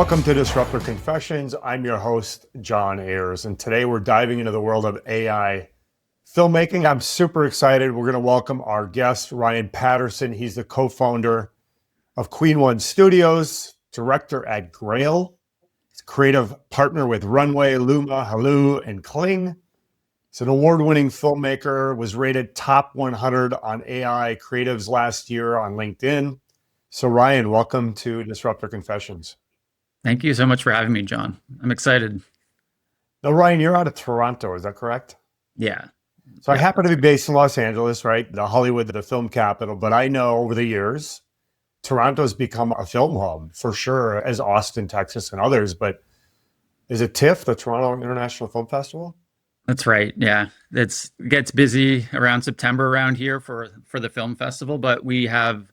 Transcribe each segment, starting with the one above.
Welcome to Disruptor Confessions. I'm your host, John Ayers, and today we're diving into the world of AI filmmaking. I'm super excited. We're going to welcome our guest, Ryan Patterson. He's the co-founder of Queen One Studios, director at Grail. He's a creative partner with Runway, Luma, Haloo, and Kling. He's an award-winning filmmaker, was rated top 100 on AI creatives last year on LinkedIn. So Ryan, welcome to Disruptor Confessions. Thank you so much for having me, John. I'm excited. Now, Ryan, you're out of Toronto, is that correct? Yeah. So I happen to be based in Los Angeles, right? The Hollywood, the film capital. But I know over the years, Toronto's become a film hub for sure, as Austin, Texas, and others. But is it TIFF, the Toronto International Film Festival? That's right. Yeah. It gets busy around September around here for the film festival, but we have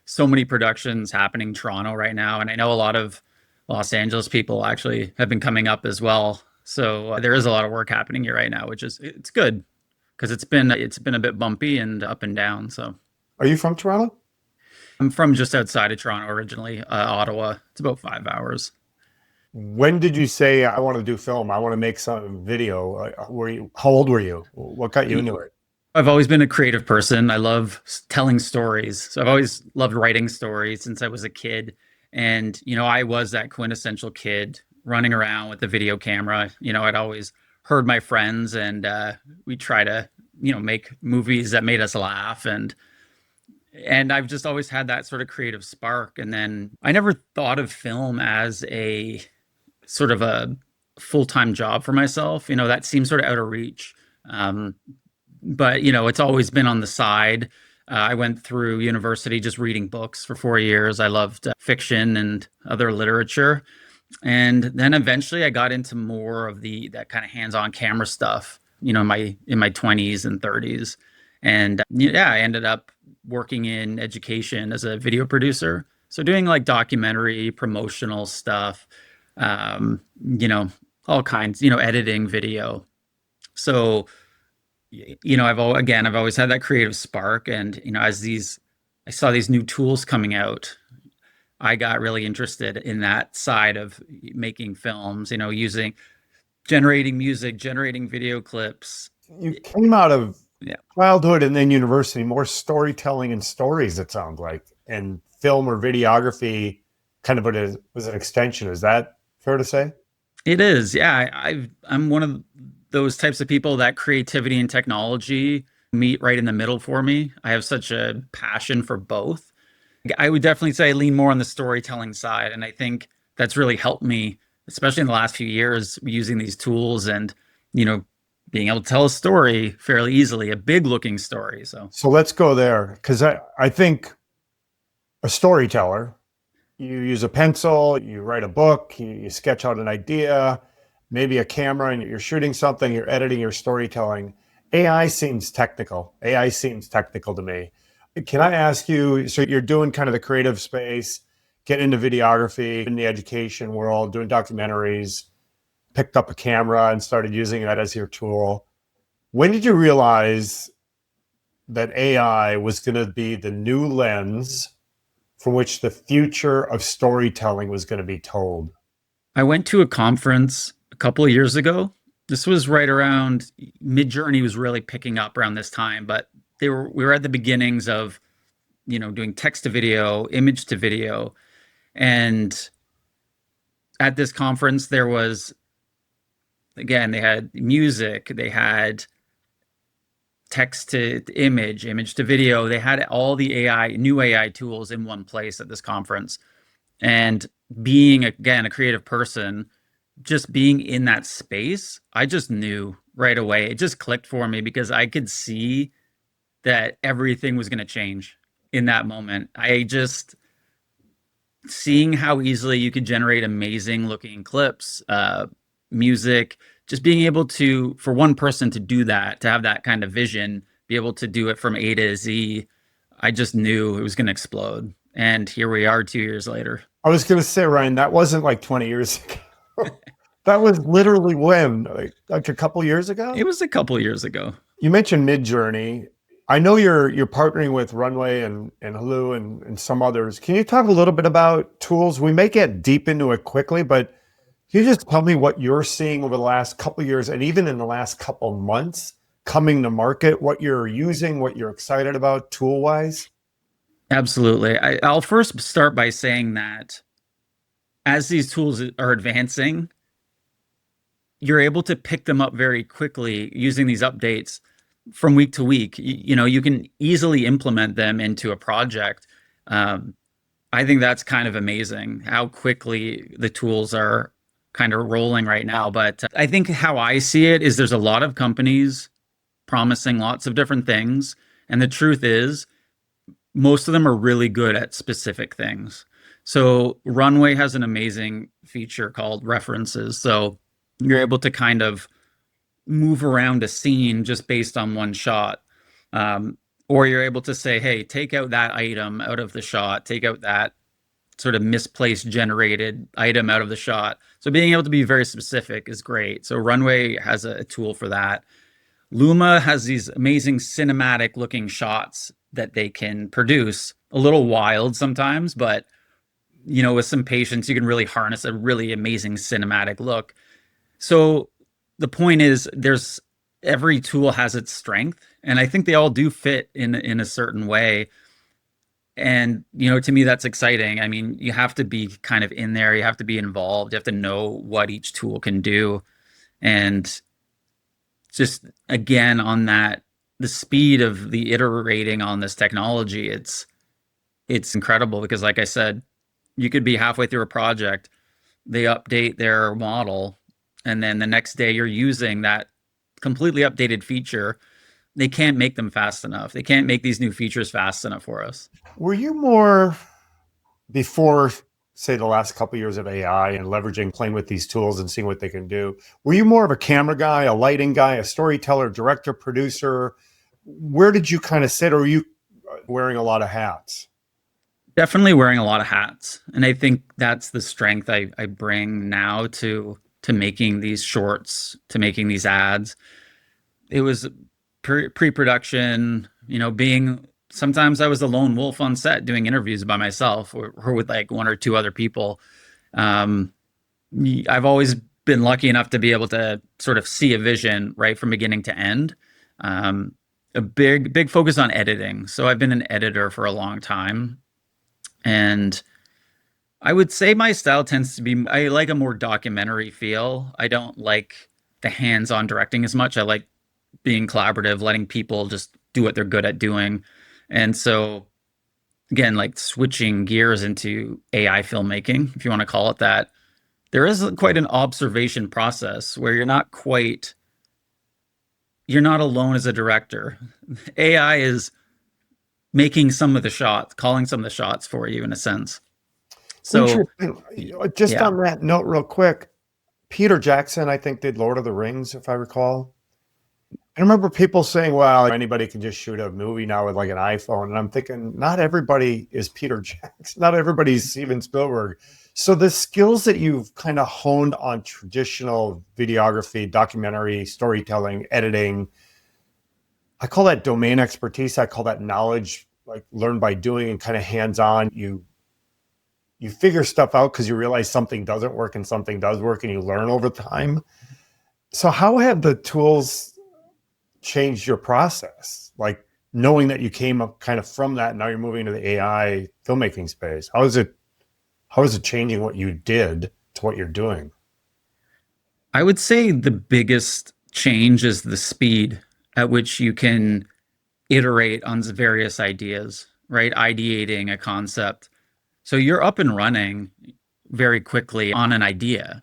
so many productions happening in Toronto right now. And I know a lot of Los Angeles people actually have been coming up as well. So there is a lot of work happening here right now, it's good because it's been a bit bumpy and up and down. So Are you from Toronto? I'm from just outside of Toronto originally, Ottawa. It's about 5 hours. When did you say, I want to do film? I want to make some video. How old were you? What got you into it? I've always been a creative person. I love telling stories. So I've always loved writing stories since I was a kid. And, I was that quintessential kid running around with the video camera. I'd always heard my friends and we try to, make movies that made us laugh. And I've just always had that sort of creative spark. And then I never thought of film as a sort of a full-time job for myself. That seems sort of out of reach. But, it's always been on the side. I went through university just reading books for 4 years. I loved fiction and other literature. And then eventually I got into more of that kind of hands-on camera stuff, in my 20s and 30s. And I ended up working in education as a video producer. So doing like documentary, promotional stuff, all kinds, editing video. So I've always had that creative spark, and as I saw these new tools coming out, I got really interested in that side of making films. Using generating music, generating video clips. You came out of childhood and then university, more storytelling and stories, it sounds like, and film or videography kind of was an extension. Is that fair to say? It is. Yeah, I'm one of those types of people that creativity and technology meet right in the middle for me. I have such a passion for both. I would definitely say I lean more on the storytelling side. And I think that's really helped me, especially in the last few years, using these tools and, being able to tell a story fairly easily, a big looking story. So let's go there. Because I think a storyteller, you use a pencil, you write a book, you sketch out an idea, maybe a camera, and you're shooting something, you're editing, you're storytelling. AI seems technical. AI seems technical to me. Can I ask you, so you're doing kind of the creative space, getting into videography in the education world, doing documentaries, picked up a camera and started using that as your tool. When did you realize that AI was going to be the new lens from which the future of storytelling was going to be told? I went to a conference a couple of years ago. This was right around Midjourney was really picking up around this time, but we were at the beginnings of, doing text to video, image to video. And at this conference, there was, again, they had music, they had text to image, image to video. They had all the new AI tools in one place at this conference. And being, again, a creative person, just being in that space, I just knew right away. It just clicked for me because I could see that everything was going to change in that moment. Seeing how easily you could generate amazing looking clips, music, just being able to, for one person to do that, to have that kind of vision, be able to do it from A to Z, I just knew it was going to explode. And here we are 2 years later. I was going to say, Ryan, that wasn't like 20 years ago. That was literally when, like a couple years ago? It was a couple years ago. You mentioned Midjourney. I know you're partnering with Runway and Hulu and some others. Can you talk a little bit about tools? We may get deep into it quickly, but can you just tell me what you're seeing over the last couple of years and even in the last couple of months coming to market, what you're using, what you're excited about tool wise? Absolutely. I'll first start by saying that as these tools are advancing, you're able to pick them up very quickly using these updates from week to week. You can easily implement them into a project. I think that's kind of amazing how quickly the tools are kind of rolling right now. But I think how I see it is there's a lot of companies promising lots of different things. And the truth is, most of them are really good at specific things. So Runway has an amazing feature called references. So you're able to kind of move around a scene just based on one shot. Or you're able to say, hey, take out that item out of the shot, take out that sort of misplaced generated item out of the shot. So being able to be very specific is great. So Runway has a tool for that. Luma has these amazing cinematic looking shots that they can produce. A little wild sometimes, but with some patience, you can really harness a really amazing cinematic look. So the point is every tool has its strength, and I think they all do fit in a certain way. And to me, that's exciting. I mean, you have to be kind of in there, you have to be involved, you have to know what each tool can do. And just again, on that, the speed of the iterating on this technology, it's incredible because, like I said, you could be halfway through a project, they update their model, and then the next day you're using that completely updated feature. They can't make them fast enough. They can't make these new features fast enough for us. Were you more before, say, the last couple of years of AI and leveraging, playing with these tools and seeing what they can do? Were you more of a camera guy, a lighting guy, a storyteller, director, producer? Where did you kind of sit, or were you wearing a lot of hats? Definitely wearing a lot of hats. And I think that's the strength I bring now to making these shorts, to making these ads. It was pre-production, sometimes I was a lone wolf on set doing interviews by myself or with like one or two other people. I've always been lucky enough to be able to sort of see a vision right from beginning to end. A big focus on editing. So I've been an editor for a long time. And I would say my style tends to be, I like a more documentary feel. I don't like the hands-on directing as much. I like being collaborative, letting people just do what they're good at doing. And so, again, like switching gears into AI filmmaking, if you want to call it that, there is quite an observation process where you're not alone as a director. AI is making some of the shots, calling some of the shots for you in a sense. So just yeah. on that note, real quick, Peter Jackson, I think, did Lord of the Rings, if I recall. I remember people saying, well, anybody can just shoot a movie now with like an iPhone. And I'm thinking, not everybody is Peter Jackson. Not everybody's Steven Spielberg. So the skills that you've kind of honed on traditional videography, documentary, storytelling, editing, I call that domain expertise. I call that knowledge, like learned by doing and kind of hands-on. You figure stuff out because you realize something doesn't work and something does work, and you learn over time. So how have the tools changed your process? Like knowing that you came up kind of from that, and now you're moving into the AI filmmaking space. How is it changing what you did to what you're doing? I would say the biggest change is the speed at which you can iterate on various ideas, right? Ideating a concept. So you're up and running very quickly on an idea.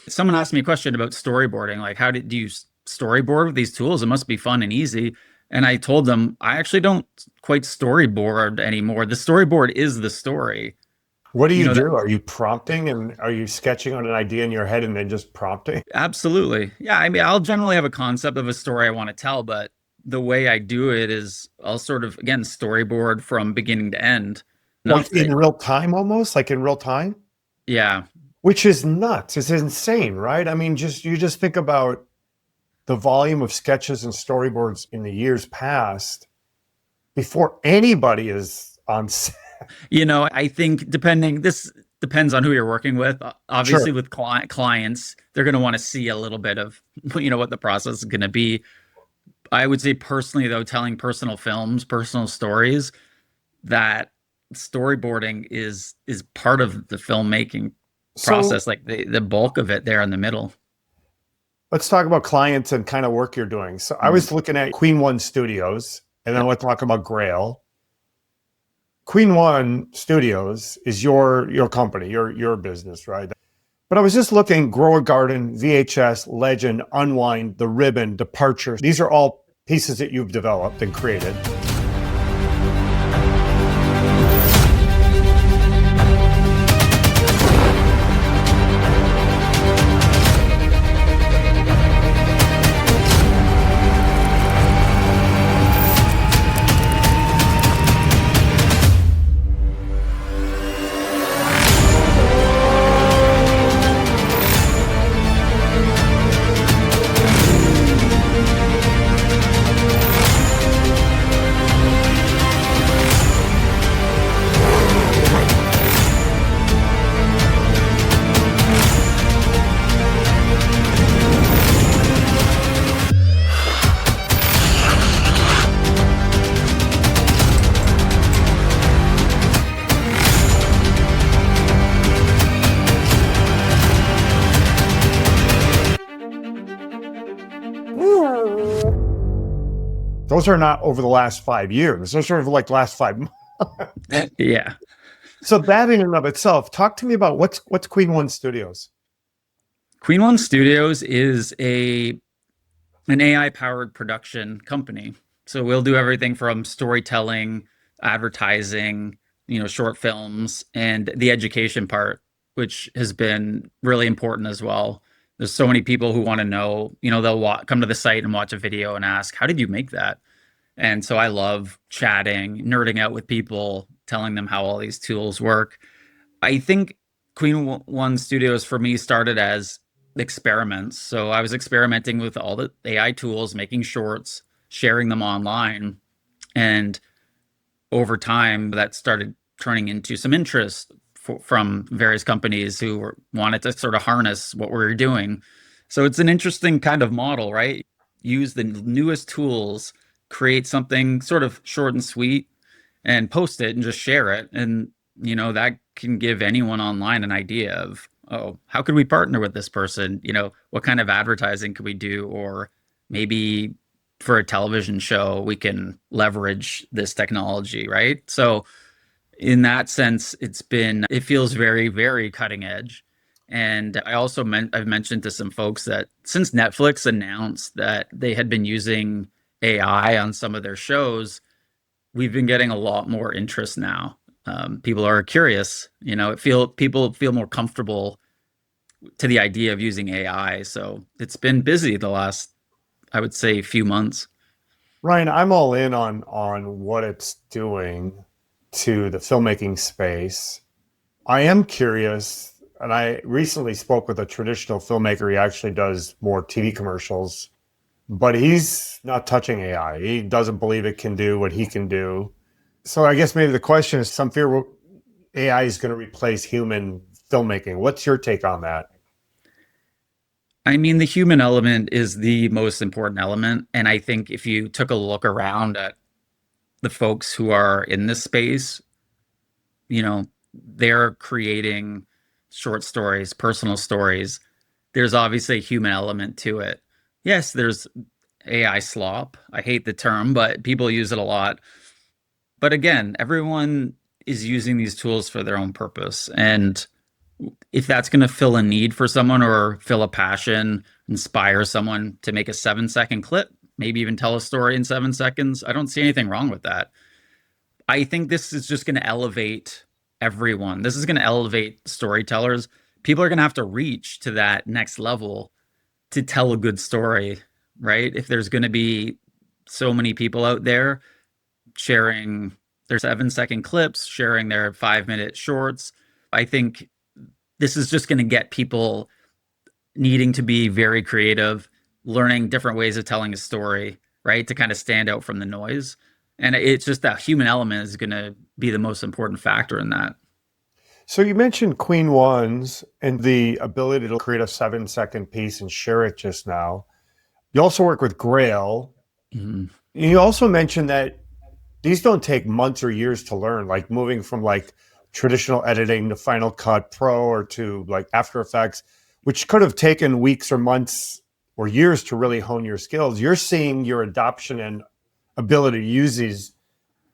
Someone asked me a question about storyboarding, like how do you storyboard with these tools? It must be fun and easy. And I told them, I actually don't quite storyboard anymore. The storyboard is the story. What do you do? Are you prompting, and are you sketching on an idea in your head and then just prompting? Absolutely. Yeah. I mean, I'll generally have a concept of a story I want to tell, but the way I do it is I'll sort of, again, storyboard from beginning to end. Like in real time, almost like in real time? Yeah. Which is nuts. It's insane, right? I mean, you just think about the volume of sketches and storyboards in the years past. before anybody is on set. I think this depends on who you're working with. Sure. Obviously, with clients, they're going to want to see a little bit of, what the process is going to be. I would say personally, though, telling personal films, personal stories, that storyboarding is part of the filmmaking So process, like the bulk of it there in the middle. let's talk about clients and kind of work you're doing. So I Mhm. was looking at Queen One Studios, and then Yep. let's talk about Grail. Queen One Studios is your company, your business, right? But I was just looking, Grow a Garden, VHS, Legend, Unwind, The Ribbon, Departure. These are all pieces that you've developed and created. Those are not over the last 5 years. Those are like last 5 months. Yeah. So that in and of itself, talk to me about what's Queen One Studios. Queen One Studios is an AI powered production company. So we'll do everything from storytelling, advertising, short films, and the education part, which has been really important as well. There's so many people who want to know, they'll come to the site and watch a video and ask, how did you make that? And so I love chatting, nerding out with people, telling them how all these tools work. I think Queen One Studios for me started as experiments. So I was experimenting with all the AI tools, making shorts, sharing them online. And over time, that started turning into some interest from various companies who wanted to sort of harness what we were doing. So it's an interesting kind of model, right? Use the newest tools, create something sort of short and sweet, and post it and just share it. And, that can give anyone online an idea of, oh, how could we partner with this person? What kind of advertising could we do? Or maybe for a television show, we can leverage this technology, right? So, in that sense, it feels very, very cutting edge. And I've mentioned to some folks that since Netflix announced that they had been using AI on some of their shows, we've been getting a lot more interest now. People are curious, people feel more comfortable to the idea of using AI. So it's been busy the last, I would say, few months. Ryan, I'm all in on what it's doing to the filmmaking space. I am curious, and I recently spoke with a traditional filmmaker. He actually does more TV commercials, but he's not touching AI. He doesn't believe it can do what he can do. So I guess maybe the question is some fear AI is going to replace human filmmaking. What's your take on that? I mean, the human element is the most important element. And I think if you took a look around at the folks who are in this space, you know, they're creating short stories, personal stories. There's obviously a human element to it. Yes, there's AI slop. I hate the term, but people use it a lot. But again, everyone is using these tools for their own purpose. And if that's going to fill a need for someone or fill a passion, inspire someone to make a 7-second clip, maybe even tell a story in 7 seconds, I don't see anything wrong with that. I think this is just going to elevate everyone. This is going to elevate storytellers. People are going to have to reach to that next level to tell a good story, right? If there's going to be so many people out there sharing their 7-second clips, sharing their 5-minute shorts, I think this is just going to get people needing to be very creative, learning different ways of telling a story, right? To kind of stand out from the noise. And it's just that human element is going to be the most important factor in that. So you mentioned Queen Ones and the ability to create a 7-second piece and share it just now. You also work with Grail. Mhm. You also mentioned that these don't take months or years to learn, like moving from like traditional editing to Final Cut Pro or to like After Effects, which could have taken weeks or months or years to really hone your skills. You're seeing your adoption and ability to use these,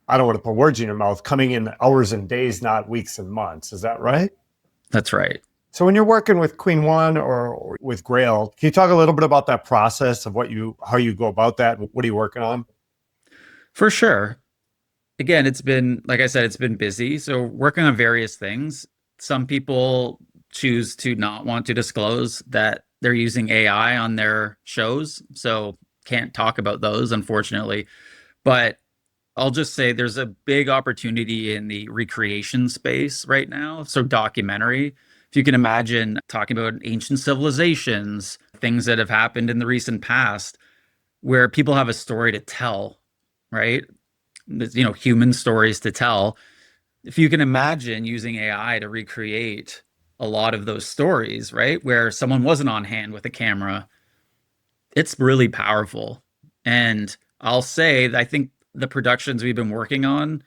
I don't want to put words in your mouth, coming in hours and days, not weeks and months. Is that right? That's right. So when you're working with Queen One or with Grail, can you talk a little bit about that process of how you go about that? What are you working on? For sure. Again, it's been, like I said, it's been busy. So working on various things. Some people choose to not want to disclose that they're using AI on their shows. So can't talk about those, unfortunately. But I'll just say there's a big opportunity in the recreation space right now. So documentary. If you can imagine talking about ancient civilizations, things that have happened in the recent past, where people have a story to tell, right? Human stories to tell. If you can imagine using AI to recreate a lot of those stories, right, where someone wasn't on hand with a camera, it's really powerful. And I'll say that I think the productions we've been working on,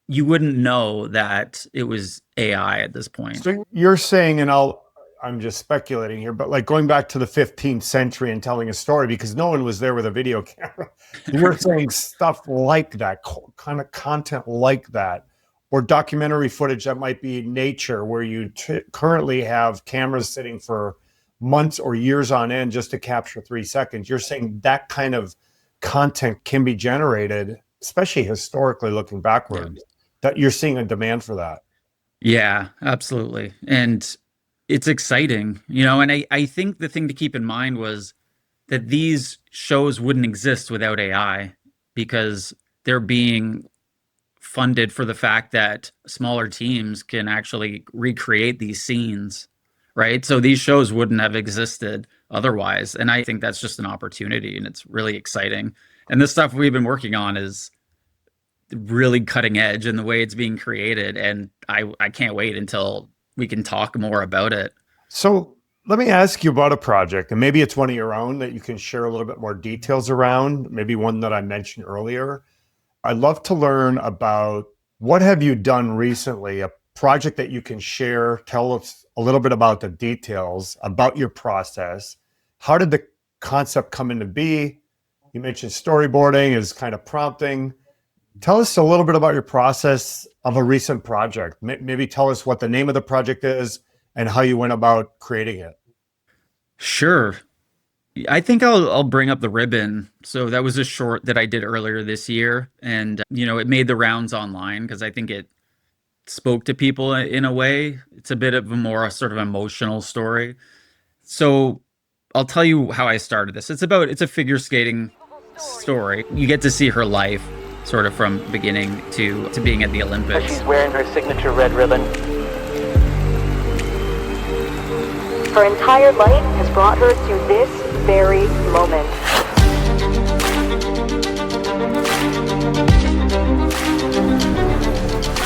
you wouldn't know that it was AI at this point. So you're saying, and I'm just speculating here, but like going back to the 15th century and telling a story because no one was there with a video camera. You're saying stuff like that, kind of content like that, or documentary footage that might be nature, where you currently have cameras sitting for months or years on end just to capture 3 seconds. You're saying that kind of content can be generated, especially historically looking Yeah. backwards, that you're seeing a demand for that. Yeah, absolutely. And it's exciting, and I think the thing to keep in mind was that these shows wouldn't exist without AI because they're being funded for the fact that smaller teams can actually recreate these scenes, right? So these shows wouldn't have existed otherwise. And I think that's just an opportunity and it's really exciting. And the stuff we've been working on is really cutting edge in the way it's being created. And I can't wait until we can talk more about it. So let me ask you about a project, and maybe it's one of your own that you can share a little bit more details around, maybe one that I mentioned earlier. I'd love to learn about what have you done recently, a project that you can share, tell us a little bit about the details, about your process. How did the concept come into be? You mentioned storyboarding is kind of prompting. Tell us a little bit about your process of a recent project. Maybe tell us what the name of the project is and how you went about creating it. Sure. I think I'll bring up the ribbon. So that was a short that I did earlier this year, and it made the rounds online because I think it spoke to people in a way. It's a bit of a more sort of emotional story. So I'll tell you how I started this. It's a figure skating story. You get to see her life sort of from beginning to being at the Olympics. She's wearing her signature red ribbon. Her entire life has brought her to this very moment.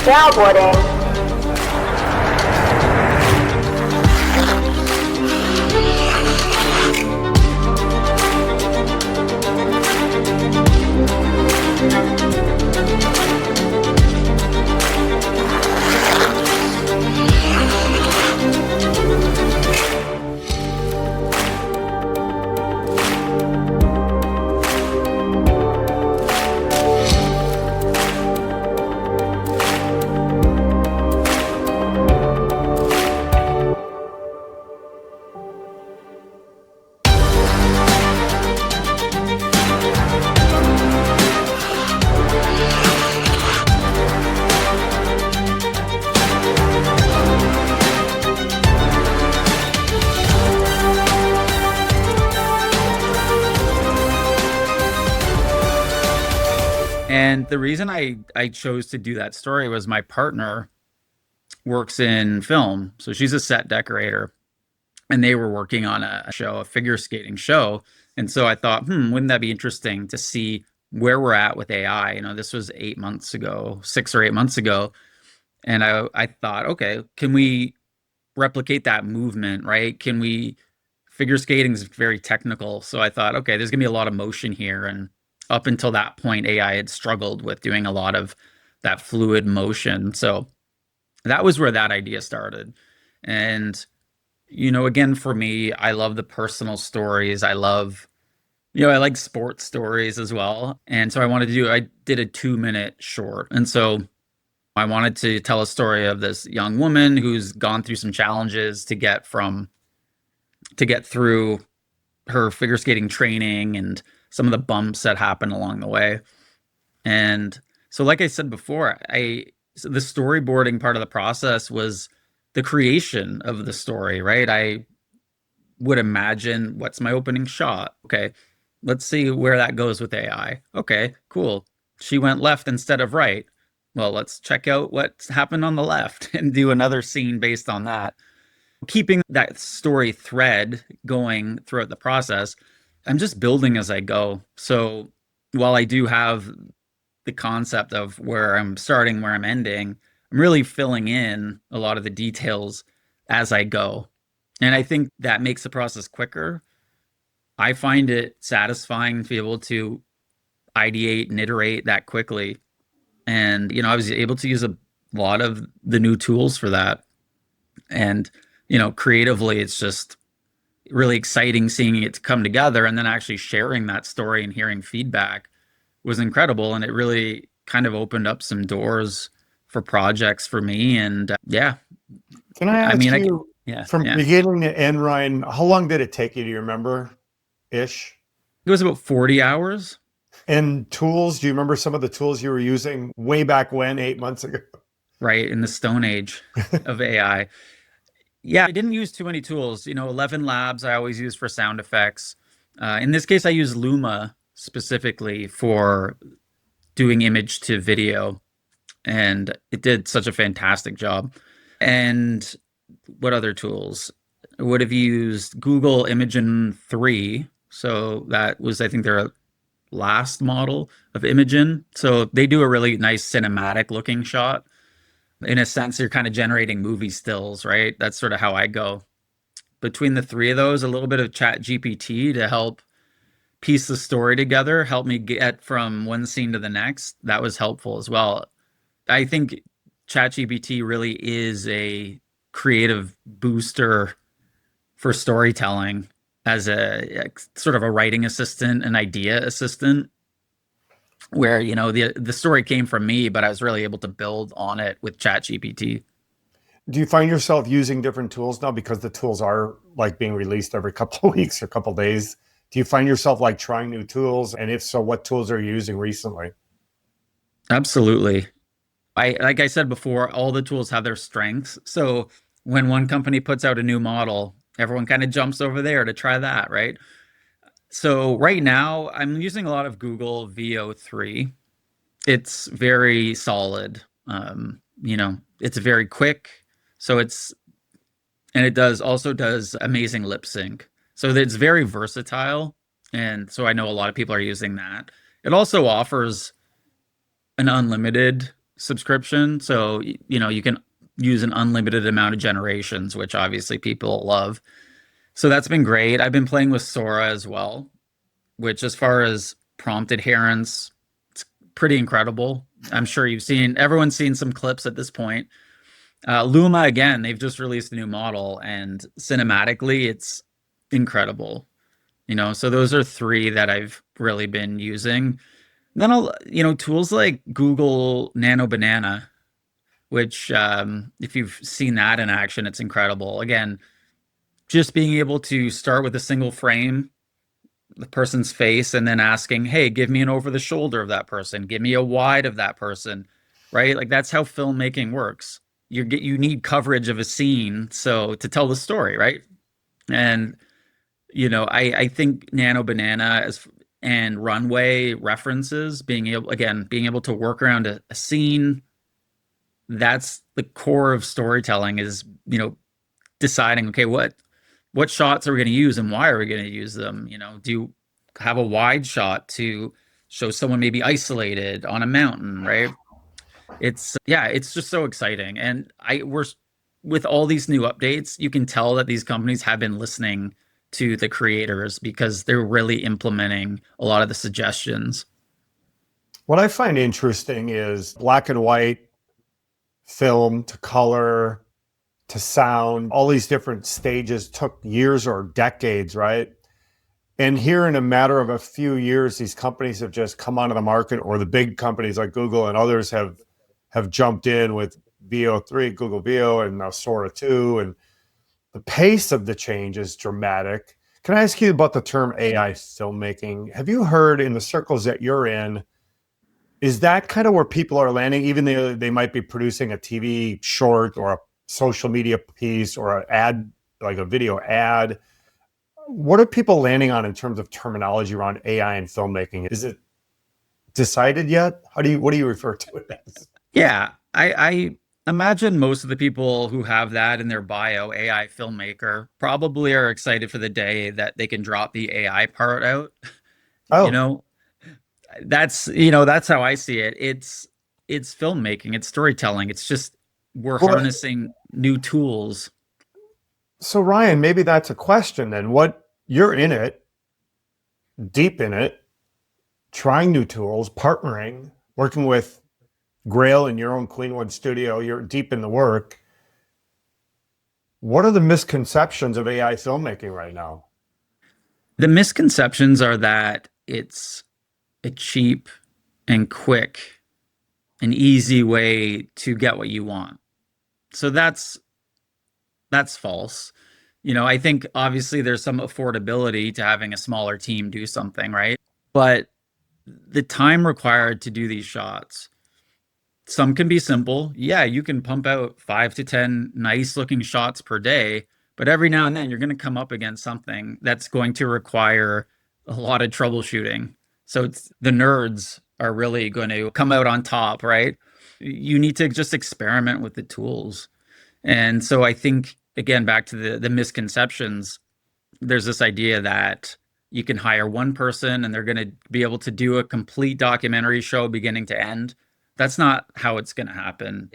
Snowboarding. And the reason I chose to do that story was my partner works in film. So she's a set decorator and they were working on a figure skating show. And so I thought, wouldn't that be interesting to see where we're at with AI. This was 8 months ago, 6 or 8 months ago. And I thought, okay, can we replicate that movement, right? Figure skating is very technical. So I thought, okay, there's gonna be a lot of motion here. And up until that point, AI had struggled with doing a lot of that fluid motion. So that was where that idea started. And, again, for me, I love the personal stories. I like sports stories as well. And so I did a 2-minute short. And so I wanted to tell a story of this young woman who's gone through some challenges to get through her figure skating training and some of the bumps that happen along the way. And so, like I said before, the storyboarding part of the process was the creation of the story, right? I would imagine, what's my opening shot? Okay, let's see where that goes with AI. Okay, cool. She went left instead of right. Well, let's check out what's happened on the left and do another scene based on that. Keeping that story thread going throughout the process, I'm just building as I go. So while I do have the concept of where I'm starting, where I'm ending, I'm really filling in a lot of the details as I go. And I think that makes the process quicker. I find it satisfying to be able to ideate and iterate that quickly. And, I was able to use a lot of the new tools for that. And, creatively, it's just really exciting seeing it come together, and then actually sharing that story and hearing feedback was incredible. And it really kind of opened up some doors for projects for me. And yeah. Can I ask you, yeah, from beginning to end, Ryan, how long did it take you? Do you remember ish? It was about 40 hours. And tools, do you remember some of the tools you were using way back when, 8 months ago? Right, in the stone age of AI. Yeah, I didn't use too many tools. 11 Labs I always use for sound effects. In this case, I use Luma specifically for doing image to video. And it did such a fantastic job. And what other tools? I would have used Google Imagen 3. So that was, I think, their last model of Imagen. So they do a really nice cinematic looking shot. In a sense, you're kind of generating movie stills, right? That's sort of how I go. Between the three of those, a little bit of ChatGPT to help piece the story together, help me get from one scene to the next. That was helpful as well. I think ChatGPT really is a creative booster for storytelling as a sort of a writing assistant, an idea assistant, where, the story came from me, but I was really able to build on it with ChatGPT. Do you find yourself using different tools now, because the tools are like being released every couple of weeks or couple of days? Do you find yourself like trying new tools? And if so, what tools are you using recently? Absolutely. Like I said before, all the tools have their strengths. So when one company puts out a new model, everyone kind of jumps over there to try that, right? So right now, I'm using a lot of Google VO3. It's very solid. It's very quick. And it also does amazing lip sync. So it's very versatile. And so I know a lot of people are using that. It also offers an unlimited subscription. So, you can use an unlimited amount of generations, which obviously people love. So that's been great. I've been playing with Sora as well, which, as far as prompt adherence, it's pretty incredible. I'm sure everyone's seen some clips at this point. Luma, again, they've just released a new model, and cinematically, it's incredible. So those are three that I've really been using. Then tools like Google Nano Banana, which, if you've seen that in action, it's incredible. Again, just being able to start with a single frame, the person's face, and then asking, hey, give me an over the shoulder of that person, give me a wide of that person, right? Like, that's how filmmaking works. You need coverage of a scene to tell the story, right? And I think Nano Banana and Runway references, being able to work around a scene, that's the core of storytelling, is deciding, okay, what shots are we going to use and why are we going to use them? Do you have a wide shot to shows someone maybe isolated on a mountain, right? It's just so exciting. And we're with all these new updates, you can tell that these companies have been listening to the creators because they're really implementing a lot of the suggestions. What I find interesting is black and white film to color to sound, all these different stages took years or decades, right? And here in a matter of a few years, these companies have just come onto the market, or the big companies like Google and others have jumped in with Veo 3, Google Veo, and now Sora 2. And the pace of the change is dramatic. Can I ask you about the term AI filmmaking? Have you heard in the circles that you're in, is that kind of where people are landing, even though they might be producing a TV short or a social media piece or an ad, like a video ad? What are people landing on in terms of terminology around AI and filmmaking? Is it decided yet? What do you refer to it as? Yeah, I imagine most of the people who have that in their bio, AI filmmaker, probably are excited for the day that they can drop the AI part out. You Oh, know, that's how I see it. It's filmmaking, it's storytelling. It's just we're well, harnessing new tools. so Ryan, maybe that's a question then. What you're in it, deep in it, trying new tools, partnering, working with Grail in your own Queenwood studio, you're deep in the work. What are the misconceptions of AI filmmaking right now? The misconceptions are that it's a cheap and quick and easy way to get what you want. So that's false. I think obviously there's some affordability to having a smaller team do something, right? But the time required to do these shots, some can be simple. Yeah, you can pump out 5 to 10 nice looking shots per day, but every now and then you're going to come up against something that's going to require a lot of troubleshooting. So the nerds are really going to come out on top, right? You need to just experiment with the tools. And so I think, again, back to the misconceptions, there's this idea that you can hire one person and they're going to be able to do a complete documentary show beginning to end. That's not how it's going to happen.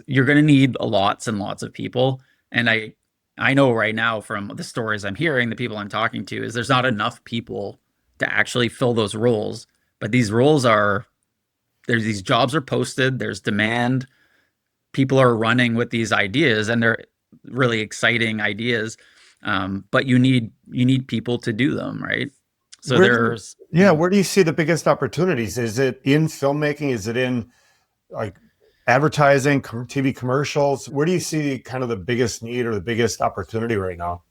You're going to need lots and lots of people. And I know right now from the stories I'm hearing, the people I'm talking to, is there's not enough people to actually fill those roles. But these jobs are posted, there's demand, people are running with these ideas, and they're really exciting ideas. But you need people to do them, right? So Where do you see the biggest opportunities? Is it in filmmaking? Is it in like advertising, TV commercials? Where do you see kind of the biggest need or the biggest opportunity right now?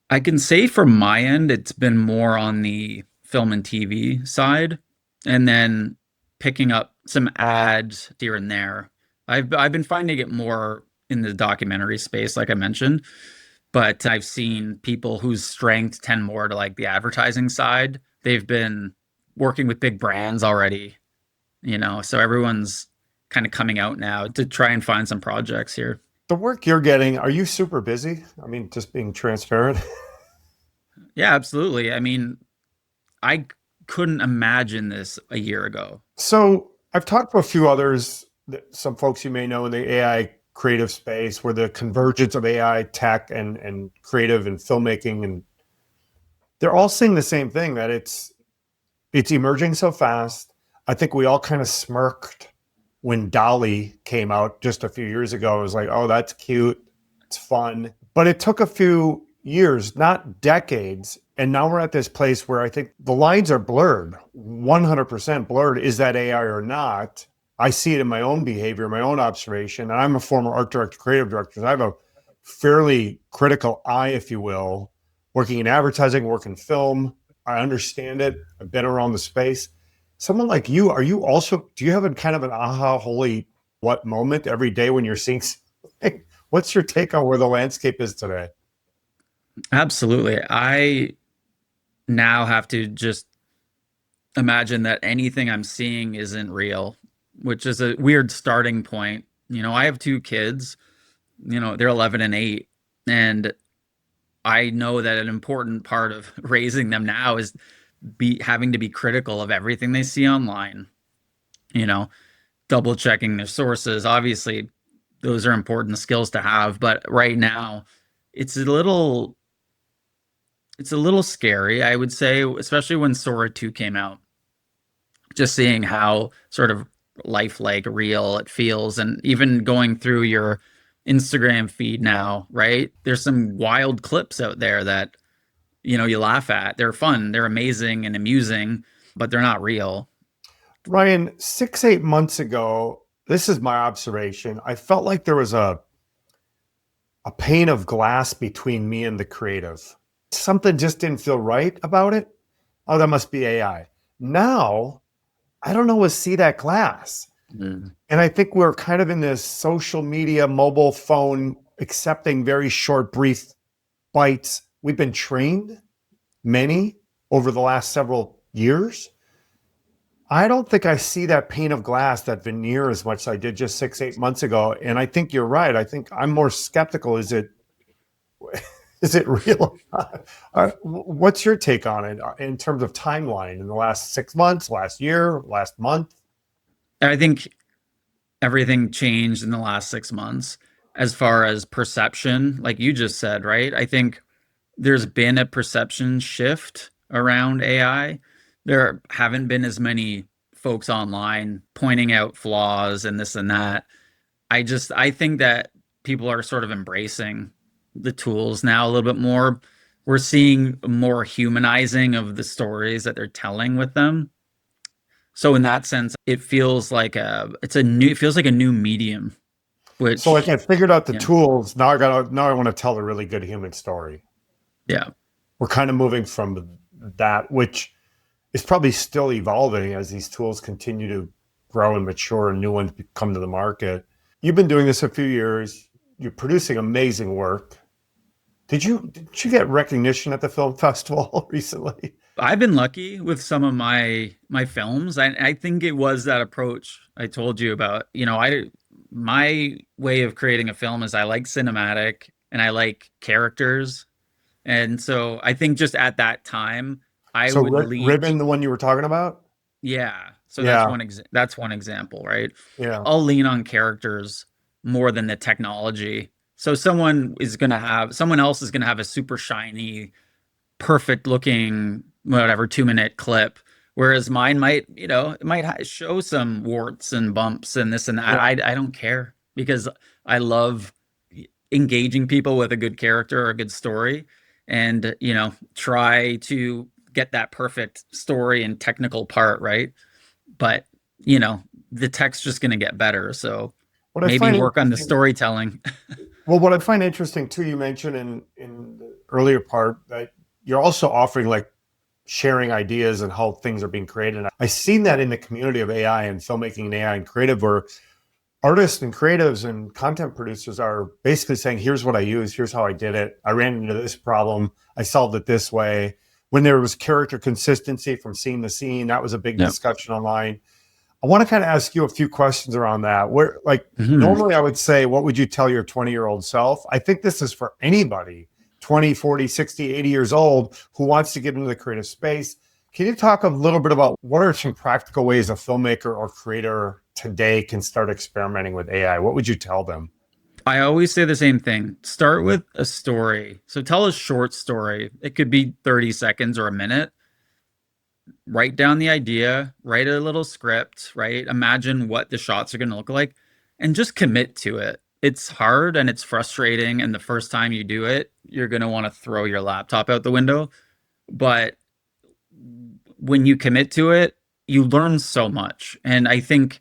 I can say from my end, it's been more on the film and TV side, and then picking up some ads here and there. I've been finding it more in the documentary space, like I mentioned, but I've seen people whose strengths tend more to like the advertising side. They've been working with big brands already, so everyone's kind of coming out now to try and find some projects here. The work you're getting, are you super busy? I mean, just being transparent. Yeah, absolutely. I mean, I couldn't imagine this a year ago. So I've talked to a few others, some folks you may know in the AI creative space, where the convergence of AI tech and creative and filmmaking, and they're all saying the same thing, that it's emerging so fast. I think we all kind of smirked when DALL-E came out just a few years ago. It was like, oh, that's cute, it's fun. But it took a few years, not decades. And now we're at this place where I think the lines are blurred, 100% blurred. Is that AI or not? I see it in my own behavior, my own observation. And I'm a former art director, creative director. So I have a fairly critical eye, if you will, working in advertising, working in film. I understand it. I've been around the space. Someone like you, do you have a kind of an aha, holy what moment every day when you're seeing something? What's your take on where the landscape is today? Absolutely. I now have to just imagine that anything I'm seeing isn't real, which is a weird starting point. I have two kids, they're 11 and 8, and I know that an important part of raising them now is be having to be critical of everything they see online, you know, double checking their sources. Obviously, those are important skills to have, but right now it's a little scary, I would say, especially when Sora 2 came out. Just seeing how sort of lifelike, real it feels, and even going through your Instagram feed now, right? There's some wild clips out there that, you know, you laugh at. They're fun, they're amazing and amusing, but they're not real. Ryan, 6, 8 months ago, this is my observation. I felt like there was a pane of glass between me and the creative. Something just didn't feel right about it. Oh, that must be AI. Now, I don't always see that glass. And I think we're kind of in this social media, mobile phone, accepting very short, brief bites. We've been trained, many, over the last several years. I don't think I see that pane of glass, that veneer, as much as I did just 6, 8 months ago. And I think you're right. I think I'm more skeptical. Is it real? What's your take on it in terms of timeline in the last 6 months, last year, last month? I think everything changed in the last 6 months as far as perception, like you just said, right? I think there's been a perception shift around AI. There haven't been as many folks online pointing out flaws and this and that. I think that people are sort of embracing the tools now a little bit more. We're seeing more humanizing of the stories that they're telling with them. So in that sense, it feels like a new medium. Which, so like I figured out the tools. Now I want to tell a really good human story. Yeah. We're kind of moving from that, which is probably still evolving as these tools continue to grow and mature and new ones come to the market. You've been doing this a few years. You're producing amazing work. Did you get recognition at the film festival recently? I've been lucky with some of my films. I think it was that approach I told you about. You know, my way of creating a film is I like cinematic and I like characters. And so I think just at that time, Ribbon, the one you were talking about? Yeah. So Yeah. that's one example, right? Yeah. I'll lean on characters more than the technology. So someone else is going to have a super shiny, perfect looking, whatever, 2-minute clip. Whereas mine might show some warts and bumps and this and that. Yeah. I don't care, because I love engaging people with a good character or a good story, and, you know, try to get that perfect story and technical part right. But, you know, the tech's just going to get better. So maybe work on the storytelling. Well, what I find interesting too, you mentioned in the earlier part that you're also offering like sharing ideas and how things are being created. And I've seen that in the community of AI and filmmaking and AI and creative, where artists and creatives and content producers are basically saying, here's what I use, here's how I did it. I ran into this problem, I solved it this way. When there was character consistency from scene to scene, that was a big discussion online. I want to kind of ask you a few questions around that. Where, like, normally I would say, what would you tell your 20-year-old self? I think this is for anybody, 20, 40, 60, 80 years old, who wants to get into the creative space. Can you talk a little bit about what are some practical ways a filmmaker or creator today can start experimenting with AI? What would you tell them? I always say the same thing. Start with a story. So tell a short story. It could be 30 seconds or a minute. Write down the idea, write a little script, right? Imagine what the shots are going to look like, and just commit to it. It's hard and it's frustrating. And the first time you do it, you're going to want to throw your laptop out the window. But when you commit to it, you learn so much. And I think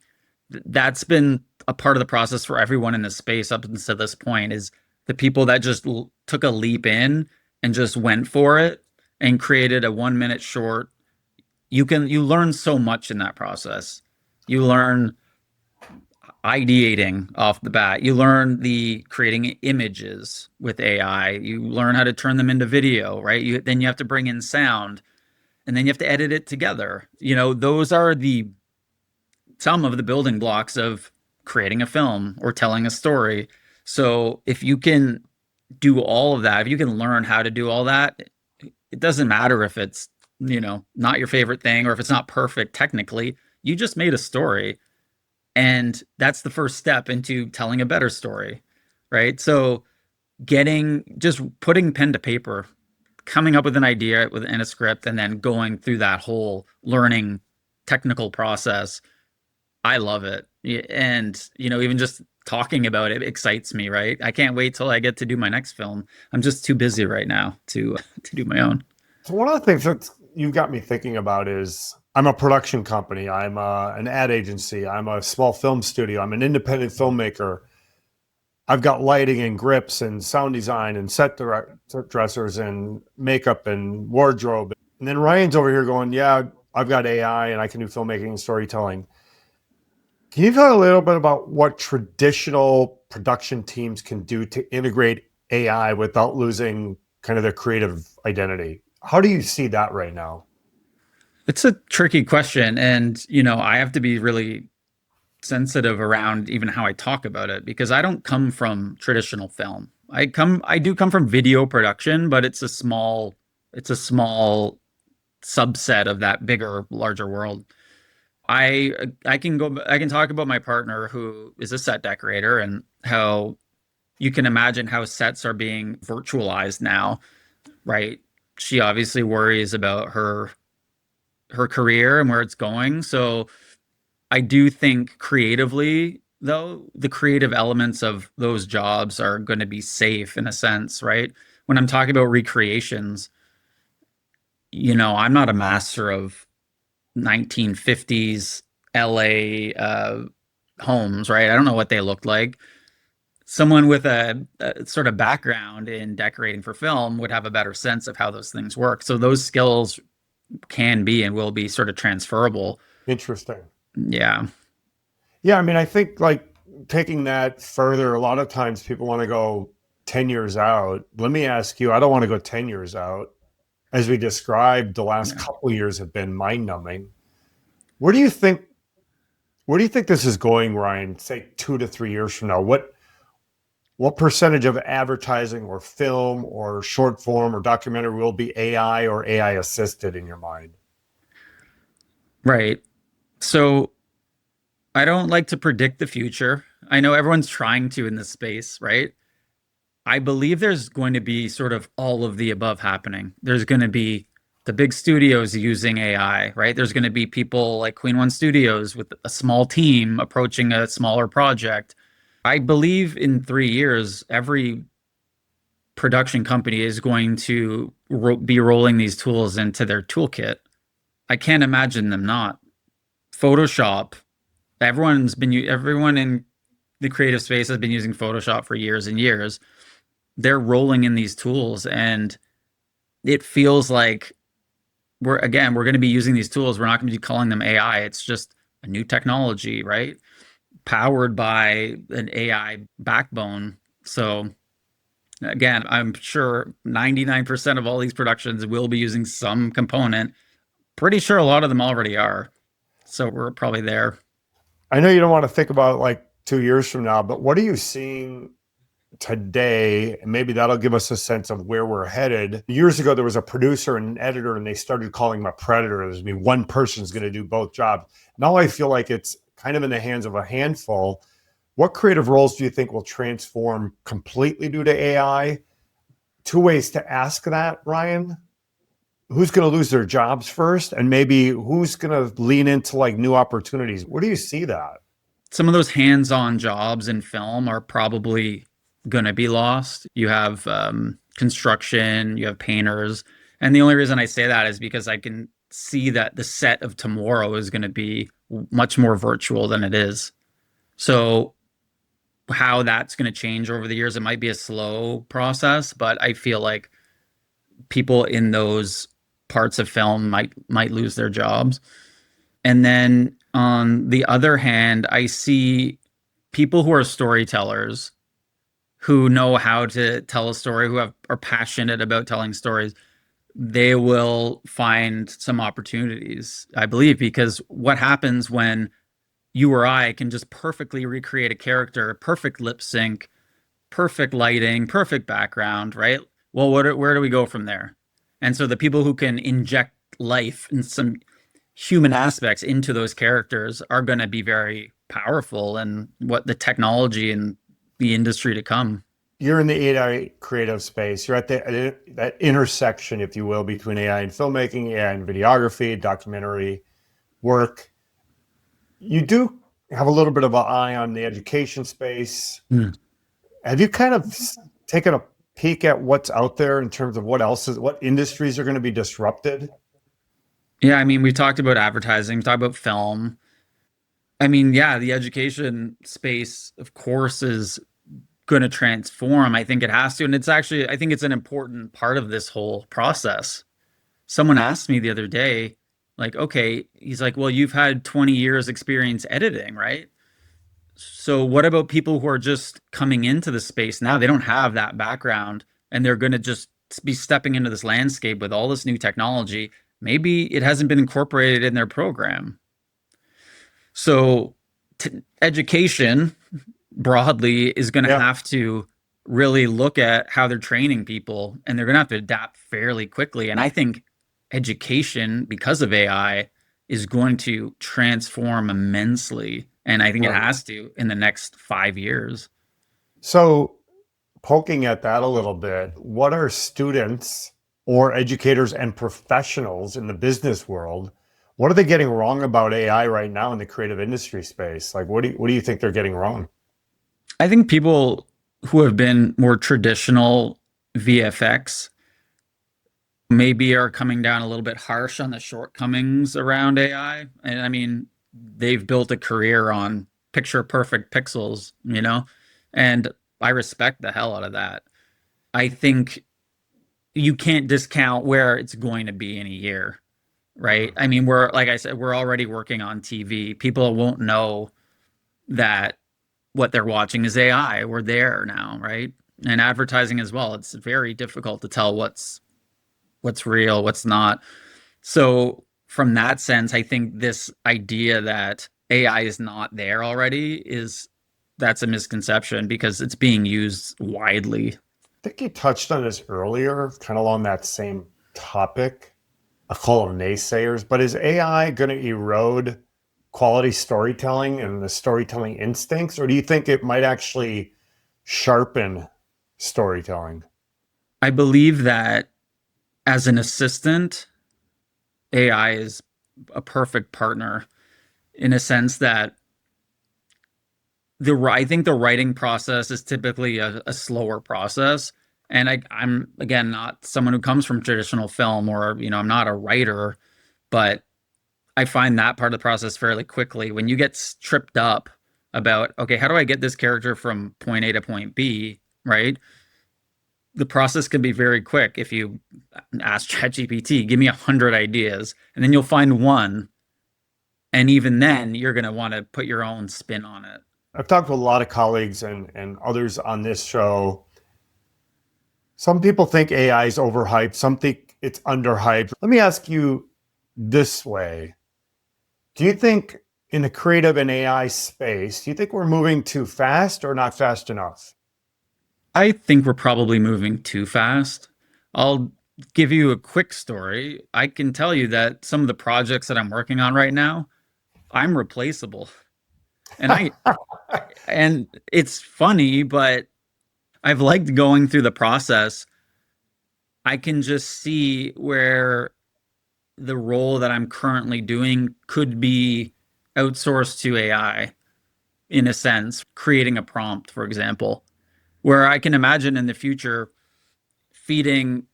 that's been a part of the process for everyone in this space up until this point, is the people that just took a leap in and just went for it and created a 1-minute short. You learn so much in that process. You learn ideating off the bat. You learn the creating images with AI. You learn how to turn them into video, right? Then you have to bring in sound, and then you have to edit it together. You know, those are some of the building blocks of creating a film or telling a story. So if you can do all of that, if you can learn how to do all that, it doesn't matter if it's not your favorite thing, or if it's not perfect technically, you just made a story. And that's the first step into telling a better story, right? So just putting pen to paper, coming up with an idea and a script, and then going through that whole learning technical process. I love it. And, even just talking about it excites me, right? I can't wait till I get to do my next film. I'm just too busy right now to do my own. So one of the things that you've got me thinking about is I'm a production company. I'm an ad agency. I'm a small film studio. I'm an independent filmmaker. I've got lighting and grips and sound design and set dressers and makeup and wardrobe. And then Ryan's over here going, yeah, I've got AI and I can do filmmaking and storytelling. Can you talk a little bit about what traditional production teams can do to integrate AI without losing kind of their creative identity? How do you see that right now? It's a tricky question. And, I have to be really sensitive around even how I talk about it, because I don't come from traditional film. I do come from video production, but it's a small subset of that larger world. I can talk about my partner, who is a set decorator, and how you can imagine how sets are being virtualized now, right? She obviously worries about her career and where it's going. So I do think creatively, though, the creative elements of those jobs are going to be safe in a sense, right? When I'm talking about recreations, I'm not a master of 1950s LA homes, right? I don't know what they looked like. Someone with a sort of background in decorating for film would have a better sense of how those things work. So those skills can be and will be sort of transferable. Interesting. Yeah. Yeah. I mean, I think like taking that further, a lot of times people want to go 10 years out. Let me ask you, I don't want to go 10 years out. As we described, the last couple of years have been mind-numbing. Where do you think this is going, Ryan? Say 2 to 3 years from now, what percentage of advertising or film or short form or documentary will be AI or AI assisted in your mind? Right. So I don't like to predict the future. I know everyone's trying to in this space, right? I believe there's going to be sort of all of the above happening. There's going to be the big studios using AI, right? There's going to be people like Queen One Studios with a small team approaching a smaller project. I believe in 3 years, every production company is going to be rolling these tools into their toolkit. I can't imagine them not. Photoshop, everyone in the creative space has been using Photoshop for years and years. They're rolling in these tools, and it feels like we're going to be using these tools. We're not going to be calling them AI. It's just a new technology, right? Powered by an AI backbone. So again, I'm sure 99% of all these productions will be using some component. Pretty sure a lot of them already are. So we're probably there. I know you don't want to think about like 2 years from now, but what are you seeing today? And maybe that'll give us a sense of where we're headed. Years ago, there was a producer and an editor, and they started calling them a predator. There's going to be one person's going to do both jobs. Now I feel like it's kind of in the hands of a handful. What creative roles do you think will transform completely due to AI? 2 ways to ask that, Ryan. Who's going to lose their jobs first? And maybe who's going to lean into like new opportunities? Where do you see that? Some of those hands-on jobs in film are probably going to be lost. You have construction, you have painters. And the only reason I say that is because I can see that the set of tomorrow is going to be much more virtual than it is. So how that's going to change over the years, it might be a slow process, but I feel like people in those parts of film might lose their jobs. And then on the other hand, I see people who are storytellers, who know how to tell a story, who are passionate about telling stories. They will find some opportunities, I believe, because what happens when you or I can just perfectly recreate a character, perfect lip sync, perfect lighting, perfect background, right? Well, where do we go from there? And so the people who can inject life and some human aspects into those characters are going to be very powerful and what the technology and the industry to come. You're in the AI creative space. You're at that intersection, if you will, between AI and filmmaking, AI and videography, documentary work. You do have a little bit of an eye on the education space. Have you kind of taken a peek at what's out there in terms of what industries are going to be disrupted? Yeah, I mean, we talked about advertising, we talked about film. I mean, yeah, the education space, of course, is going to transform. I think it has to. And it's actually, I think it's an important part of this whole process. Someone asked me the other day, like, okay, he's like, well, you've had 20 years experience editing, right? So what about people who are just coming into the space now? They don't have that background and they're going to just be stepping into this landscape with all this new technology. Maybe it hasn't been incorporated in their program. So education broadly is going to have to really look at how they're training people, and they're going to have to adapt fairly quickly. And I think education, because of AI, is going to transform immensely. And I think it has to in the next 5 years. So poking at that a little bit, what are students or educators and professionals in the business world, what are they getting wrong about AI right now in the creative industry space? Like, what do you think they're getting wrong? I think people who have been more traditional VFX maybe are coming down a little bit harsh on the shortcomings around AI. And I mean, they've built a career on picture perfect pixels, you know, and I respect the hell out of that. I think you can't discount where it's going to be in a year, right? I mean, like I said, we're already working on TV. People won't know that what they're watching is AI. We're there now, right? And advertising as well. It's very difficult to tell what's real, what's not. So from that sense, I think this idea that AI is not there already that's a misconception because it's being used widely. I think you touched on this earlier, kind of along that same topic. I call them naysayers, but is AI going to erode quality storytelling and the storytelling instincts, or do you think it might actually sharpen storytelling? I believe that as an assistant, AI is a perfect partner in a sense that I think the writing process is typically a slower process. And I'm, again, not someone who comes from traditional film or, you know, I'm not a writer, but I find that part of the process fairly quickly. When you get tripped up about, okay, how do I get this character from point A to point B, right? The process can be very quick. If you ask ChatGPT, give me 100 ideas, and then you'll find one. And even then, you're going to want to put your own spin on it. I've talked with a lot of colleagues and others on this show. Some people think AI is overhyped. Some think it's underhyped. Let me ask you this way. Do you think in the creative and AI space, do you think we're moving too fast or not fast enough? I think we're probably moving too fast. I'll give you a quick story. I can tell you that some of the projects that I'm working on right now, I'm replaceable. And and it's funny, but I've liked going through the process. I can just see where the role that I'm currently doing could be outsourced to AI in a sense, creating a prompt, for example, where I can imagine in the future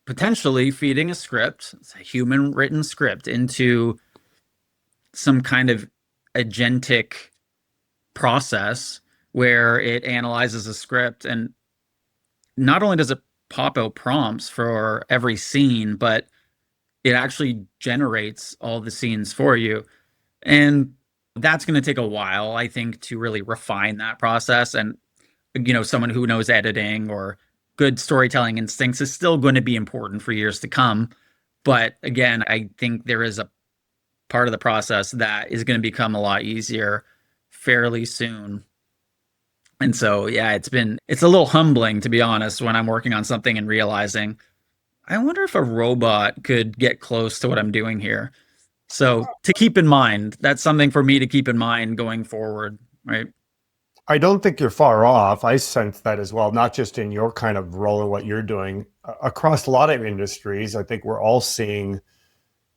potentially feeding a script, a human written script, into some kind of agentic process where it analyzes a script, and not only does it pop out prompts for every scene, but it actually generates all the scenes for you. And that's going to take a while, I think, to really refine that process. And, you know, someone who knows editing or good storytelling instincts is still going to be important for years to come. But again, I think there is a part of the process that is going to become a lot easier fairly soon. And so, yeah, it's a little humbling, to be honest, when I'm working on something and realizing I wonder if a robot could get close to what I'm doing here. So to keep in mind, that's something for me to keep in mind going forward, right? I don't think you're far off. I sense that as well, not just in your kind of role and what you're doing. Across a lot of industries, I think we're all seeing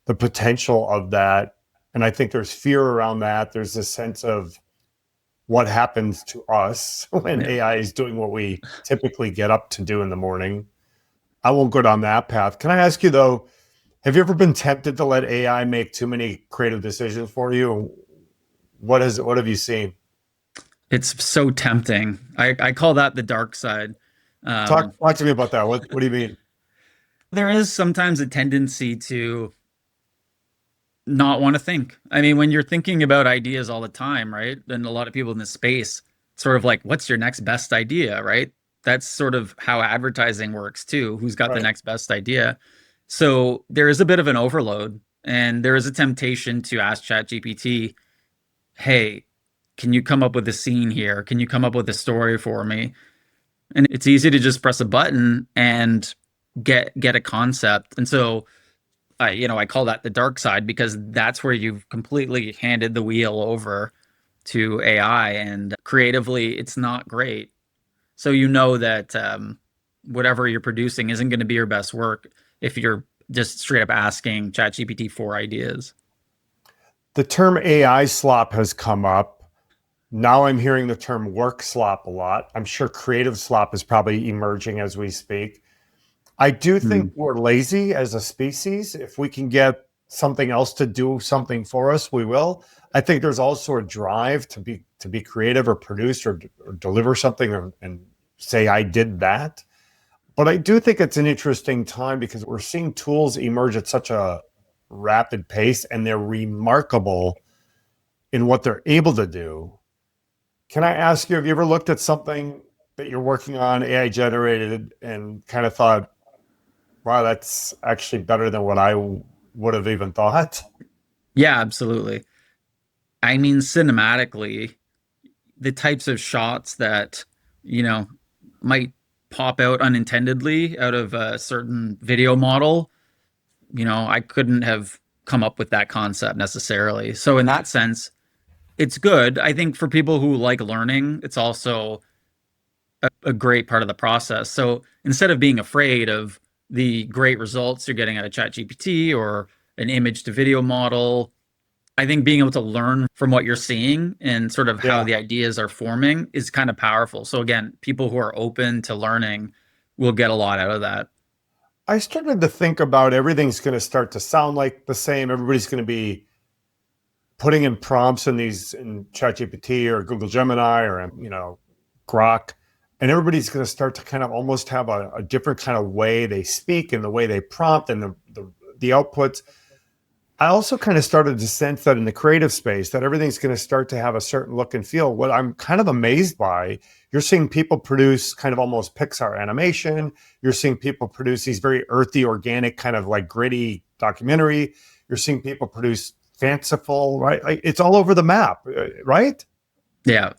the potential of that. And I think there's fear around that. There's this sense of what happens to us when Yeah. AI is doing what we typically get up to do in the morning. I won't go down that path. Can I ask you though, have you ever been tempted to let AI make too many creative decisions for you? What have you seen? It's so tempting. I call that the dark side. Um, Talk to me about that. What do you mean? there is sometimes a tendency to not want to think. I mean, when you're thinking about ideas all the time, right? And a lot of people in this space sort of like, what's your next best idea, right? That's sort of how advertising works too. Who's got the Right. next best idea? So there is a bit of an overload, and there is a temptation to ask ChatGPT, hey, can you come up with a scene here? Can you come up with a story for me? And it's easy to just press a button and get a concept. And so I call that the dark side because that's where you've completely handed the wheel over to AI, and creatively, it's not great. So you know that whatever you're producing isn't going to be your best work if you're just straight up asking ChatGPT for ideas. The term AI slop has come up. Now I'm hearing the term work slop a lot. I'm sure creative slop is probably emerging as we speak. I do think we're lazy as a species. If we can get something else to do something for us, we will. I think there's also a drive to be creative or produce or deliver something and say I did that. But I do think it's an interesting time because we're seeing tools emerge at such a rapid pace and they're remarkable in what they're able to do. Can I ask you, have you ever looked at something that you're working on, AI generated, and kind of thought, wow, that's actually better than what I would have even thought? Yeah, absolutely. I mean, cinematically, the types of shots that, you know, might pop out unintendedly out of a certain video model, I couldn't have come up with that concept necessarily. So in that sense, it's good. I think for people who like learning, it's also a great part of the process. So instead of being afraid of the great results you're getting out of ChatGPT or an image to video model, I think being able to learn from what you're seeing and sort of how Yeah. the ideas are forming is kind of powerful. So again, people who are open to learning will get a lot out of that. I started to think about everything's going to start to sound like the same. Everybody's going to be putting in prompts in ChatGPT or Google Gemini or Grok, and everybody's going to start to kind of almost have a different kind of way they speak and the way they prompt and the outputs. I also kind of started to sense that in the creative space that everything's going to start to have a certain look and feel. What I'm kind of amazed by, you're seeing people produce kind of almost Pixar animation. You're seeing people produce these very earthy, organic, kind of like gritty documentary. You're seeing people produce fanciful, right? Like it's all over the map, right? Yeah.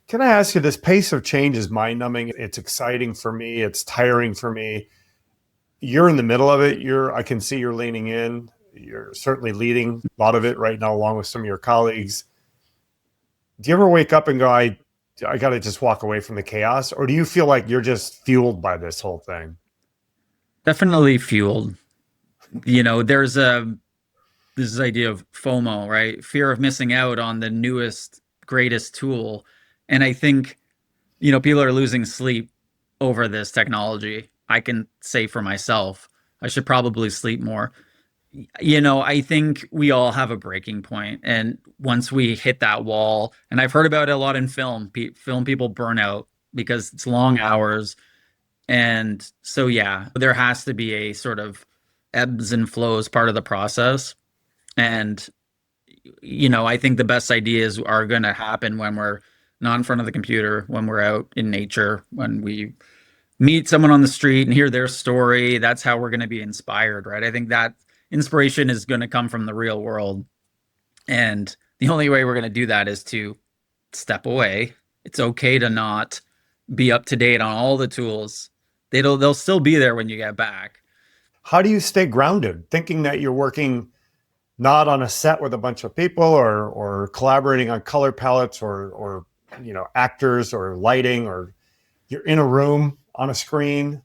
Can I ask you, this pace of change is mind numbing. It's exciting for me. It's tiring for me. You're in the middle of it. I can see you're leaning in. You're certainly leading a lot of it right now, along with some of your colleagues. Do you ever wake up and go, I got to just walk away from the chaos? Or do you feel like you're just fueled by this whole thing? Definitely fueled. There's this idea of FOMO, right? Fear of missing out on the newest, greatest tool. And I think, people are losing sleep over this technology. I can say for myself, I should probably sleep more. I think we all have a breaking point, and once we hit that wall, and I've heard about it a lot in film, film people burn out because it's long hours. And so, yeah, there has to be a sort of ebbs and flows part of the process. And, I think the best ideas are going to happen when we're not in front of the computer, when we're out in nature, when we meet someone on the street and hear their story. That's how we're going to be inspired, right? I think that inspiration is going to come from the real world. And the only way we're going to do that is to step away. It's okay to not be up to date on all the tools. They'll still be there when you get back. how do you stay grounded, thinking that you're working not on a set with a bunch of people or collaborating on color palettes or actors or lighting, or you're in a room on a screen?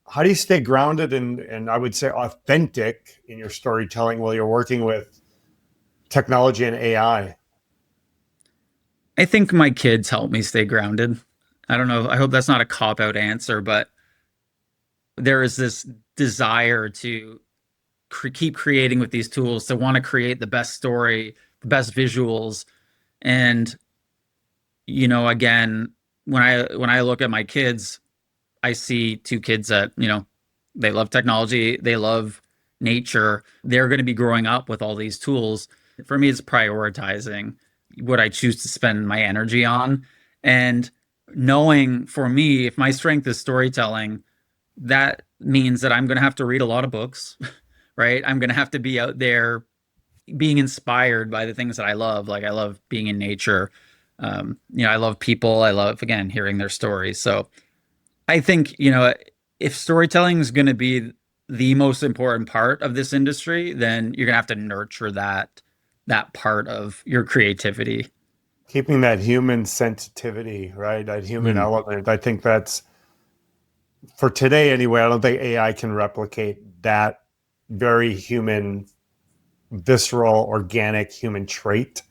How do you stay grounded and I would say authentic in your storytelling while you're working with technology and AI? I think my kids help me stay grounded. I don't know. I hope that's not a cop out answer, but there is this desire to keep creating with these tools, to want to create the best story, the best visuals. And, again, when I look at my kids, I see two kids that, they love technology, they love nature. They're going to be growing up with all these tools. For me, it's prioritizing what I choose to spend my energy on. And knowing, for me, if my strength is storytelling, that means that I'm going to have to read a lot of books, right? I'm going to have to be out there being inspired by the things that I love. Like I love being in nature. I love people. I love, again, hearing their stories. So I think, if storytelling is going to be the most important part of this industry, then you're going to have to nurture that part of your creativity. Keeping that human sensitivity, right? That human element. I think that's, for today anyway, I don't think AI can replicate that very human, visceral, organic human trait.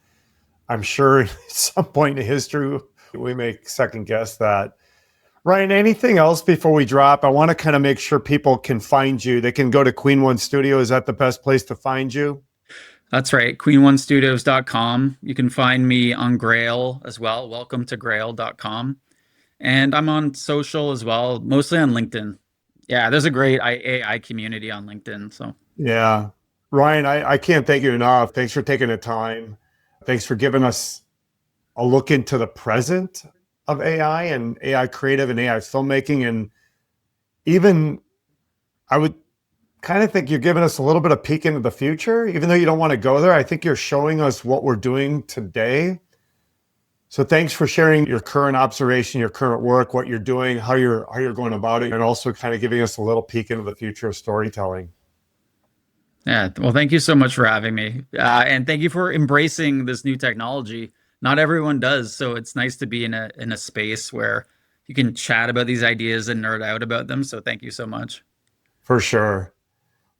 I'm sure at some point in history, we may second guess that. Ryan, anything else before we drop? I want to kind of make sure people can find you. They can go to Queen One Studio. Is that the best place to find you? That's right. queen1studios.com. You can find me on Grail as well. Welcome to grail.com. And I'm on social as well, mostly on LinkedIn. Yeah, there's a great AI community on LinkedIn. So yeah. Ryan, I can't thank you enough. Thanks for taking the time. Thanks for giving us a look into the present of AI and AI creative and AI filmmaking. And even I would kind of think you're giving us a little bit of peek into the future, even though you don't want to go there. I think you're showing us what we're doing today. So thanks for sharing your current observation, your current work, what you're doing, how you're going about it, and also kind of giving us a little peek into the future of storytelling. yeah, well, thank you so much for having me. And thank you for embracing this new technology. Not everyone does. So it's nice to be in a space where you can chat about these ideas and nerd out about them. So thank you so much. For sure.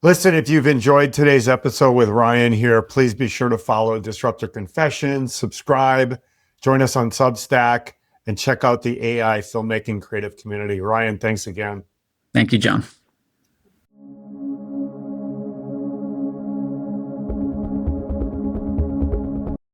Listen, if you've enjoyed today's episode with Ryan here, please be sure to follow Disruptor Confessions, subscribe, join us on Substack, and check out the AI filmmaking creative community. Ryan, thanks again. Thank you, John.